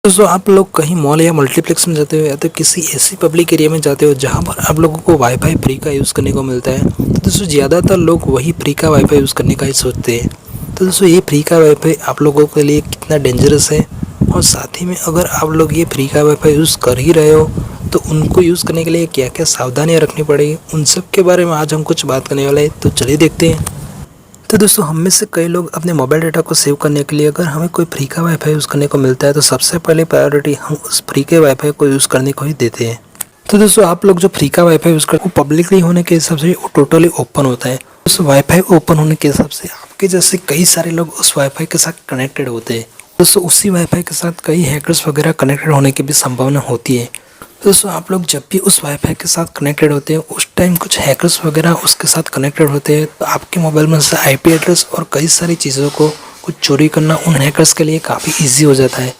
दोस्तों आप लोग कहीं मॉल या मल्टीप्लेक्स में जाते हो या तो किसी ऐसी पब्लिक एरिया में जाते हो जहां पर आप लोगों को वाईफाई फ्री का यूज़ करने को मिलता है। तो दोस्तों ज़्यादातर लोग वही फ्री का वाईफाई यूज़ करने का ही सोचते हैं। तो दोस्तों ये फ्री का वाईफाई आप लोगों के लिए कितना डेंजरस है, और साथ ही में अगर आप लोग ये फ्री का वाईफाई यूज़ कर ही रहे हो तो उनको यूज़ करने के लिए क्या क्या सावधानियाँ रखनी पड़ेगी, उन सब के बारे में आज हम कुछ बात करने वाले हैं। तो चलिए देखते हैं। तो दोस्तों हम में से कई लोग अपने मोबाइल डाटा को सेव करने के लिए अगर हमें कोई फ्री का वाईफाई यूज़ करने को मिलता है तो सबसे पहले प्रायोरिटी हम उस फ्री के वाईफाई को यूज़ करने को ही देते हैं। तो दोस्तों आप लोग जो फ्री का वाईफाई यूज़ करते हैं वो पब्लिकली होने के हिसाब से वो टोटली ओपन होता है। उस वाईफाई ओपन होने के हिसाब से आपके जैसे कई सारे लोग उस वाईफाई के साथ कनेक्टेड होते हैं। दोस्तों उसी वाईफाई के साथ कई हैकर्स वगैरह कनेक्टेड होने की भी संभावना होती है। दोस्तों आप लोग जब भी उस वाईफाई के साथ कनेक्टेड होते हैं उस टाइम कुछ हैकर्स वगैरह उसके साथ कनेक्टेड होते हैं, तो आपके मोबाइल में से आईपी एड्रेस और कई सारी चीज़ों को कुछ चोरी करना उन हैकर्स के लिए काफ़ी इजी हो जाता है।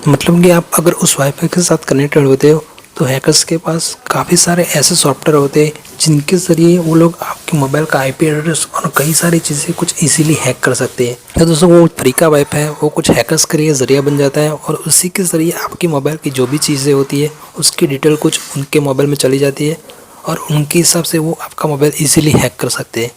मतलब कि आप अगर उस वाईफाई के साथ कनेक्टेड होते हो तो हैकर्स के पास काफ़ी सारे ऐसे सॉफ्टवेयर होते हैं जिनके ज़रिए वो लोग आपके मोबाइल का आईपी एड्रेस और कई सारी चीज़ें कुछ इजीली हैक कर सकते हैं। तो दोस्तों वो फ्री का वाईफाई है वो कुछ हैकर्स के लिए ज़रिया बन जाता है और उसी के ज़रिए आपकी मोबाइल की जो भी चीज़ें होती है उसकी डिटेल कुछ उनके मोबाइल में चली जाती है और उनके हिसाब से वो आपका मोबाइल ईजिली हैक कर सकते हैं।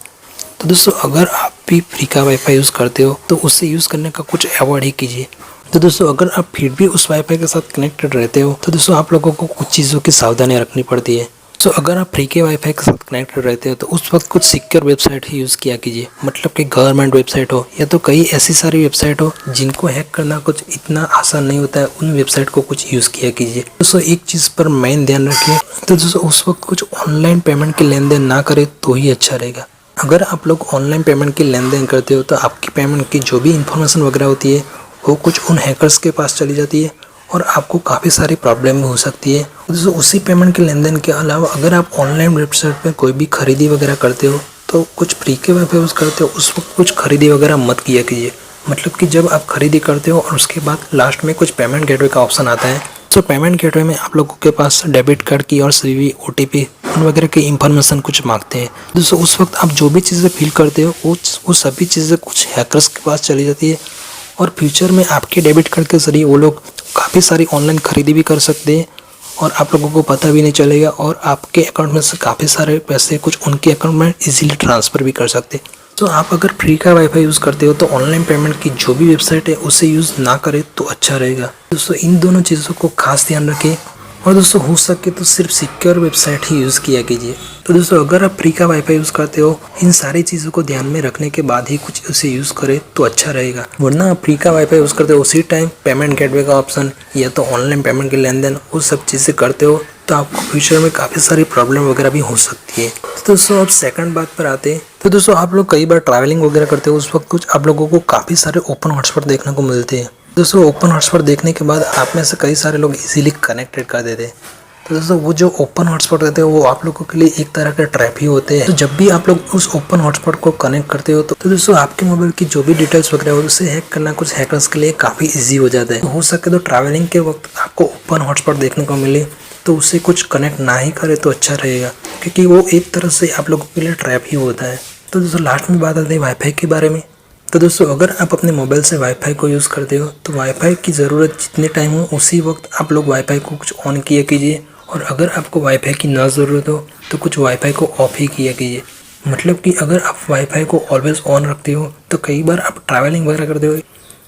तो दोस्तों अगर आप भी फ्री का वाईफाई यूज़ करते हो तो उससे यूज़ करने का कुछ अवॉइड ही कीजिए। तो दोस्तों अगर आप फिर भी उस वाईफाई के साथ कनेक्टेड रहते हो तो दोस्तों आप लोगों को कुछ चीज़ों की सावधानियाँ रखनी पड़ती है। तो अगर आप फ्री के वाईफाई के साथ कनेक्टेड रहते हो तो उस वक्त कुछ सिक्योर वेबसाइट ही यूज़ किया कीजिए। मतलब कि गवर्नमेंट वेबसाइट हो या तो कई ऐसी सारी वेबसाइट हो जिनको हैक करना कुछ इतना आसान नहीं होता है, उन वेबसाइट को कुछ यूज़ किया कीजिए। दोस्तों एक चीज़ पर मेन ध्यान रखिए, तो दोस्तों उस वक्त कुछ ऑनलाइन पेमेंट के लेन देन ना करें तो ही अच्छा रहेगा। अगर आप लोग ऑनलाइन पेमेंट की लेन देन करते हो तो आपकी पेमेंट की जो भी इंफॉर्मेशन वगैरह होती है वो कुछ उन हैकर्स के पास चली जाती है और आपको काफ़ी सारी प्रॉब्लम भी हो सकती है। दोस्तों उसी पेमेंट के लेन देन के अलावा अगर आप ऑनलाइन वेबसाइट पे कोई भी खरीदी वगैरह करते हो तो कुछ फ्री के वाईफाई यूज़ करते हो उस वक्त कुछ खरीदी वगैरह मत किया कीजिए। मतलब कि जब आप खरीदी करते हो और उसके बाद लास्ट में कुछ पेमेंट गेटवे का ऑप्शन आता है, तो पेमेंट गेटवे में आप लोगों के पास डेबिट कार्ड की और सीवी ओटीपी वगैरह की इंफॉर्मेशन कुछ मांगते हैं। दोस्तों उस वक्त आप जो भी चीज़ें फिल करते हो वो सभी चीज़ें कुछ हैकर्स के पास चली जाती है और फ्यूचर में आपके डेबिट कार्ड के ज़रिए वो लोग काफ़ी सारी ऑनलाइन खरीदी भी कर सकते हैं और आप लोगों को पता भी नहीं चलेगा और आपके अकाउंट में से काफ़ी सारे पैसे कुछ उनके अकाउंट में इजीली ट्रांसफ़र भी कर सकते हैं। तो आप अगर फ्री का वाईफाई यूज़ करते हो तो ऑनलाइन पेमेंट की जो भी वेबसाइट है उसे यूज़ ना करें तो अच्छा रहेगा। दोस्तों इन दोनों चीज़ों को खास ध्यान रखें और दोस्तों हो सके तो सिर्फ सिक्योर वेबसाइट ही यूज़ किया कीजिए। तो दोस्तों अगर आप फ्री का वाईफाई यूज़ करते हो इन सारी चीज़ों को ध्यान में रखने के बाद ही कुछ उसे यूज़ करें तो अच्छा रहेगा। वरना आप फ्री का वाईफाई यूज़ करते हो उसी टाइम पेमेंट गेटवे का ऑप्शन या तो ऑनलाइन पेमेंट के लेन देन वो सब चीज़ें करते हो तो आपको फ्यूचर में काफ़ी सारी प्रॉब्लम वगैरह भी हो सकती है। तो दोस्तों अब सेकंड बात पर आते हैं। तो दोस्तों आप लोग कई बार ट्रैवलिंग वगैरह करते हो उस वक्त कुछ आप लोगों को काफ़ी सारे ओपन हॉटस्पॉट देखने को मिलते हैं। दोस्तों ओपन हॉटस्पॉट देखने के बाद आप में से कई सारे लोग इजीली कनेक्टेड कर देते हैं। तो दोस्तों वो जो ओपन हॉटस्पॉट रहते हैं वो आप लोगों के लिए एक तरह का ट्रैप ही होते हैं। तो जब भी आप लोग उस ओपन हॉटस्पॉट को कनेक्ट करते हो तो दोस्तों आपके मोबाइल की जो भी डिटेल्स वगैरह हो उसे हैक करना कुछ हैकर्स के लिए काफ़ी इजी हो जाता है। तो हो सके तो ट्रैवलिंग के वक्त आपको ओपन हॉटस्पॉट देखने को मिले तो उससे कुछ कनेक्ट ना ही करे तो अच्छा रहेगा, क्योंकि वो एक तरह से आप लोगों के लिए ट्रैप ही होता है। तो दोस्तों लास्ट में बात आती है वाईफाई के बारे में। तो दोस्तों अगर आप अपने मोबाइल से वाईफाई को यूज़ करते हो तो वाईफाई की ज़रूरत जितने टाइम हो उसी वक्त आप लोग वाईफाई को कुछ ऑन किया कीजिए और अगर आपको वाईफाई की ना ज़रूरत हो तो कुछ वाईफाई को ऑफ ही किया कीजिए। मतलब कि अगर आप वाईफाई को ऑलवेज़ ऑन रखते हो तो कई बार आप ट्रैवलिंग वगैरह करते हो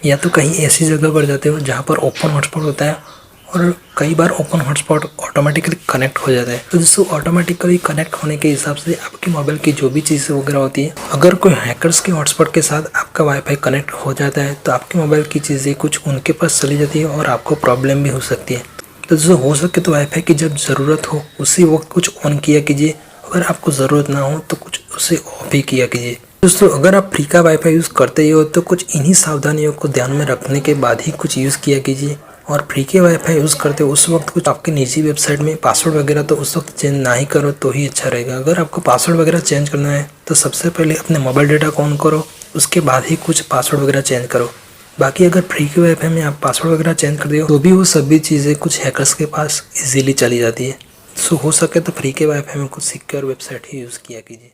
या तो कहीं ऐसी जगह पर जाते हो जहाँ पर ओपन हॉटस्पॉट होता है और कई बार ओपन हॉटस्पॉट ऑटोमेटिकली कनेक्ट हो जाता है। तो दोस्तों ऑटोमेटिकली कनेक्ट होने के हिसाब से आपके मोबाइल की जो भी चीज़ें वगैरह होती है अगर कोई हैकर्स के हॉटस्पॉट के साथ आपका वाईफाई कनेक्ट हो जाता है तो आपके मोबाइल की चीज़ें कुछ उनके पास चली जाती है और आपको प्रॉब्लम भी हो सकती है। तो दोस्तों हो सके तो वाईफाई की जब ज़रूरत हो उसी वक्त कुछ ऑन किया कीजिए, अगर आपको ज़रूरत ना हो तो कुछ उसे ऑफ ही किया कीजिए। दोस्तों अगर आप फ्री का वाईफाई यूज़ करते ही हो तो कुछ इन्हीं सावधानियों को ध्यान में रखने के बाद ही कुछ यूज़ किया कीजिए। और फ्री के वाईफाई यूज़ करते हो उस वक्त कुछ आपके निजी वेबसाइट में पासवर्ड वगैरह तो उस वक्त चेंज ना ही करो तो ही अच्छा रहेगा। अगर आपको पासवर्ड वगैरह चेंज करना है तो सबसे पहले अपने मोबाइल डेटा को ऑन करो, उसके बाद ही कुछ पासवर्ड वगैरह चेंज करो। बाकी अगर फ्री के वाईफाई में आप पासवर्ड वगैरह चेंज कर दो तो भी वो सभी चीज़ें कुछ हैकर्स के पास इजीली चली जाती है। सो हो सके तो फ्री के वाईफाई में कुछ सिक्योर वेबसाइट ही यूज़ किया कीजिए।